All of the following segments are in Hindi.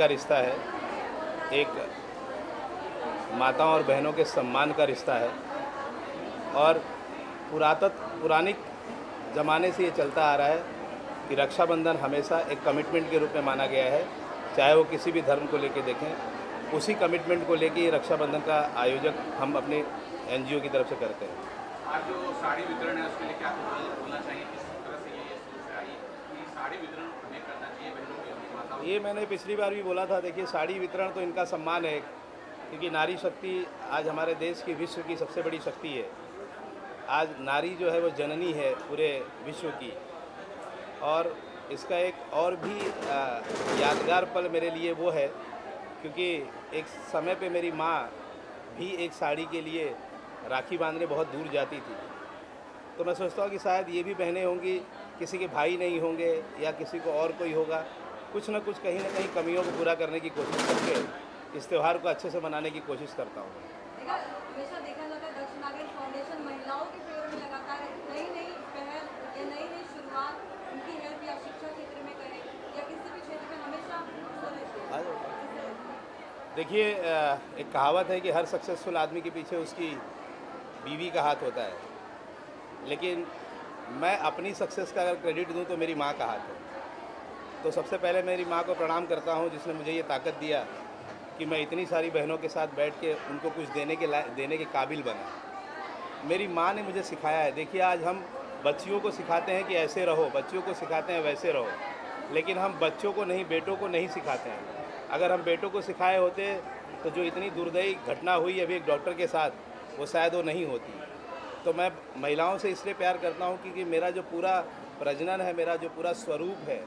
का रिश्ता है, एक माताओं और बहनों के सम्मान का रिश्ता है और पुरानी ज़माने से ये चलता आ रहा है कि रक्षाबंधन हमेशा एक कमिटमेंट के रूप में माना गया है, चाहे वो किसी भी धर्म को लेके देखें। उसी कमिटमेंट को लेके ये रक्षाबंधन का आयोजक हम अपने एनजीओ की तरफ से करते हैं। आज जो साड़ी वितरण है उसके लिए क्या बोलना चाहिए, किस तरह से ये सोच आई कि साड़ी वितरण हमें करना चाहिए बहनों की माताओं? ये मैंने पिछली बार भी बोला था। देखिए, साड़ी वितरण तो इनका सम्मान है, क्योंकि नारी शक्ति आज हमारे देश की, विश्व की सबसे बड़ी शक्ति है। आज नारी जो है वो जननी है पूरे विश्व की। और इसका एक और भी यादगार पल मेरे लिए वो है, क्योंकि एक समय पे मेरी माँ भी एक साड़ी के लिए राखी बांधने बहुत दूर जाती थी। तो मैं सोचता हूँ कि शायद ये भी बहनें होंगी, किसी के भाई नहीं होंगे या किसी को और कोई होगा, कुछ ना कहीं कमियों को पूरा करने की कोशिश करके इस त्यौहार को अच्छे से मनाने की कोशिश करता हूँ। हमेशा देखा जाता है दक्ष नारायण फाउंडेशन महिलाओं के फेवर में लगातार नई नई पहल या नई नई शुरुआत उनकी हेल्प या शिक्षा क्षेत्र में करें या किसी भी क्षेत्र में हमेशा देखिए, एक कहावत है कि हर सक्सेसफुल आदमी के पीछे उसकी बीवी का हाथ होता है, लेकिन मैं अपनी सक्सेस का अगर क्रेडिट दूं तो मेरी माँ का हाथ है। तो सबसे पहले मेरी माँ को प्रणाम करता हूं, जिसने मुझे ये ताकत दिया कि मैं इतनी सारी बहनों के साथ बैठ के उनको कुछ देने के काबिल बना। मेरी माँ ने मुझे सिखाया है। देखिए, आज हम बच्चियों को सिखाते हैं कि ऐसे रहो, बच्चियों को सिखाते हैं वैसे रहो, लेकिन हम बच्चों को नहीं, बेटों को नहीं सिखाते हैं। अगर हम बेटों को सिखाए होते तो जो इतनी दुर्दैवी घटना हुई अभी एक डॉक्टर के साथ, वो शायद वो नहीं होती। तो मैं महिलाओं से इसलिए प्यार करता हूँ क्योंकि मेरा जो पूरा प्रजनन है, मेरा जो पूरा स्वरूप है,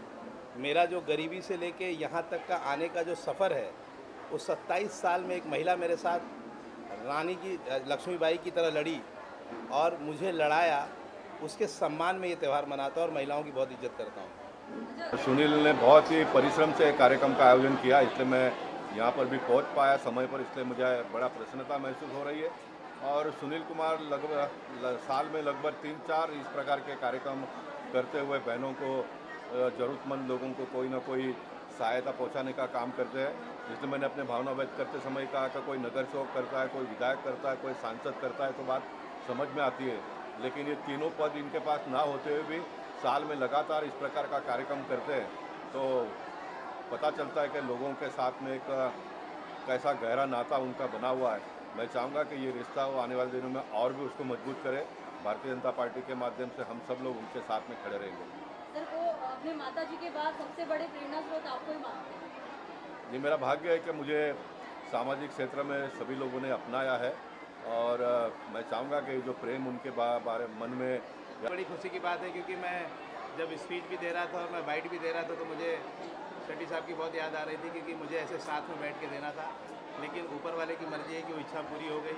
मेरा जो गरीबी से लेके यहाँ तक का आने का जो सफ़र है, उस 27 साल में एक महिला मेरे साथ रानी की, लक्ष्मीबाई की तरह लड़ी और मुझे लड़ाया। उसके सम्मान में ये त्यौहार मनाता हूँ और महिलाओं की बहुत इज्जत करता हूँ। सुनील ने बहुत ही परिश्रम से कार्यक्रम का आयोजन किया, इसलिए मैं यहाँ पर भी पहुँच पाया समय पर, इसलिए मुझे बड़ा प्रसन्नता महसूस हो रही है। और सुनील कुमार लगभग साल में लगभग 3-4 इस प्रकार के कार्यक्रम करते हुए बहनों को, ज़रूरतमंद लोगों को कोई ना कोई सहायता पहुंचाने का काम करते हैं। इसलिए मैंने अपने भावना व्यक्त करते समय कहा कि कोई नगर सेवक करता है, कोई विधायक करता है, कोई सांसद करता है तो बात समझ में आती है, लेकिन ये तीनों पद इनके पास ना होते हुए भी साल में लगातार इस प्रकार का कार्यक्रम करते हैं, तो पता चलता है कि लोगों के साथ में एक कैसा गहरा नाता उनका बना हुआ है। मैं चाहूँगा कि ये रिश्ता वो आने वाले दिनों में और भी उसको मजबूत करे। भारतीय जनता पार्टी के माध्यम से हम सब लोग उनके साथ में खड़े रहेंगे। सर, वो अपने माता जी के बाद सबसे बड़े प्रेरणा स्रोत आपको ही मानते हैं? ये मेरा भाग्य है कि मुझे सामाजिक क्षेत्र में सभी लोगों ने अपनाया है और मैं चाहूँगा कि जो प्रेम उनके बारे मन में, बड़ी खुशी की बात है, क्योंकि मैं जब स्पीच भी दे रहा था और मैं बाइट भी दे रहा था तो मुझे शेट्टी साहब की बहुत याद आ रही थी, क्योंकि मुझे ऐसे साथ में बैठ के देना था, लेकिन ऊपर वाले की मर्जी है कि वो इच्छा पूरी हो गई।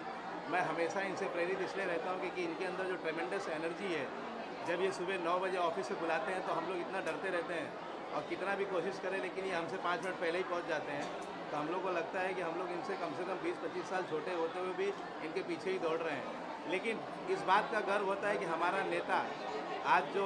मैं हमेशा इनसे प्रेरित इसलिए रहता हूँ क्योंकि इनके अंदर जो ट्रेमेंडस एनर्जी है, जब ये सुबह 9 बजे ऑफिस से बुलाते हैं तो हम लोग इतना डरते रहते हैं और कितना भी कोशिश करें, लेकिन ये हमसे 5 मिनट पहले ही पहुँच जाते हैं। तो हम लोग को लगता है कि हम लोग इनसे कम से कम 20-25 साल छोटे होते हुए भी इनके पीछे ही दौड़ रहे हैं। लेकिन इस बात का गर्व होता है कि हमारा नेता आज जो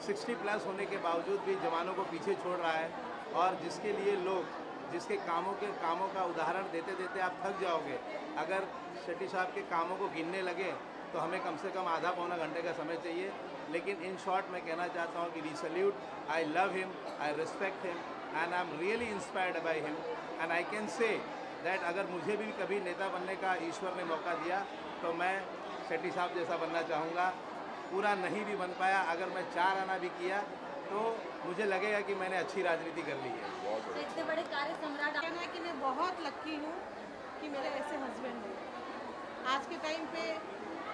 60+ होने के बावजूद भी जवानों को पीछे छोड़ रहा है, और जिसके लिए लोग, जिसके कामों का उदाहरण देते देते आप थक जाओगे। अगर शेट्टी साहब के कामों को गिनने लगे तो हमें कम से कम आधा पौना घंटे का समय चाहिए। लेकिन इन शॉर्ट मैं कहना चाहता हूँ कि we salute, I love him, I respect him and I am really inspired by him and I can say that अगर मुझे भी कभी नेता बनने का ईश्वर ने मौका दिया तो मैं शेट्टी साहब जैसा बनना चाहूँगा। पूरा नहीं भी बन पाया, अगर मैं 4 आना भी किया तो मुझे लगेगा कि मैंने अच्छी राजनीति कर ली है। तो इतने बड़े कार्य सम्राट कहना है कि मैं बहुत लक्की हूँ कि मेरे ऐसे हस्बैंड हैं। आज के टाइम पे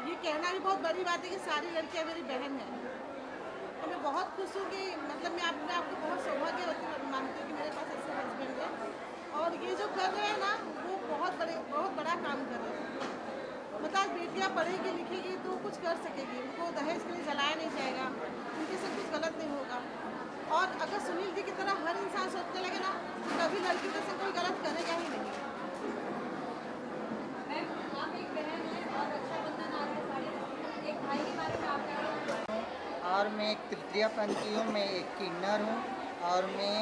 ये कहना भी बहुत बड़ी बात है कि सारी लड़कियाँ मेरी बहन हैं। तो मैं बहुत खुश हूँ कि मतलब मैं अपने आप को बहुत सौभाग्यवती मानती हूँ कि मेरे पास ऐसे हस्बैंड हैं। और ये जो कर रहे हैं ना, वो बहुत बड़ा काम कर रहे हैं। मतलब बेटियाँ पढ़ेगी लिखेगी तो कुछ कर सकेगी, उनको दहेज के लिए जलाया नहीं जाएगा, उनके से कुछ गलत नहीं होगा। और अगर सुनील जी की तरह हर इंसान सोचने लगे ना, तो कभी लड़की में से कोई गलत करेगा ही नहीं। मैम, आप एक बहन हैं और रक्षाबंधन आ रहा है, एक भाई के बारे में आप क्या कहेंगे? और मैं एक तृतीय पंथी हूँ, मैं एक किन्नर हूँ और मैं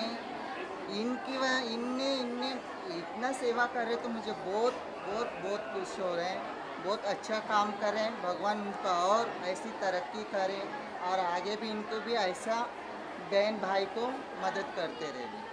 इनने सेवा कर रहे तो मुझे बहुत बहुत बहुत खुश हो रहे हैं। बहुत अच्छा काम कर रहे हैं। भगवान उनका और ऐसी तरक्की करे और आगे भी इनको भी ऐसा बहन भाई को मदद करते रहे।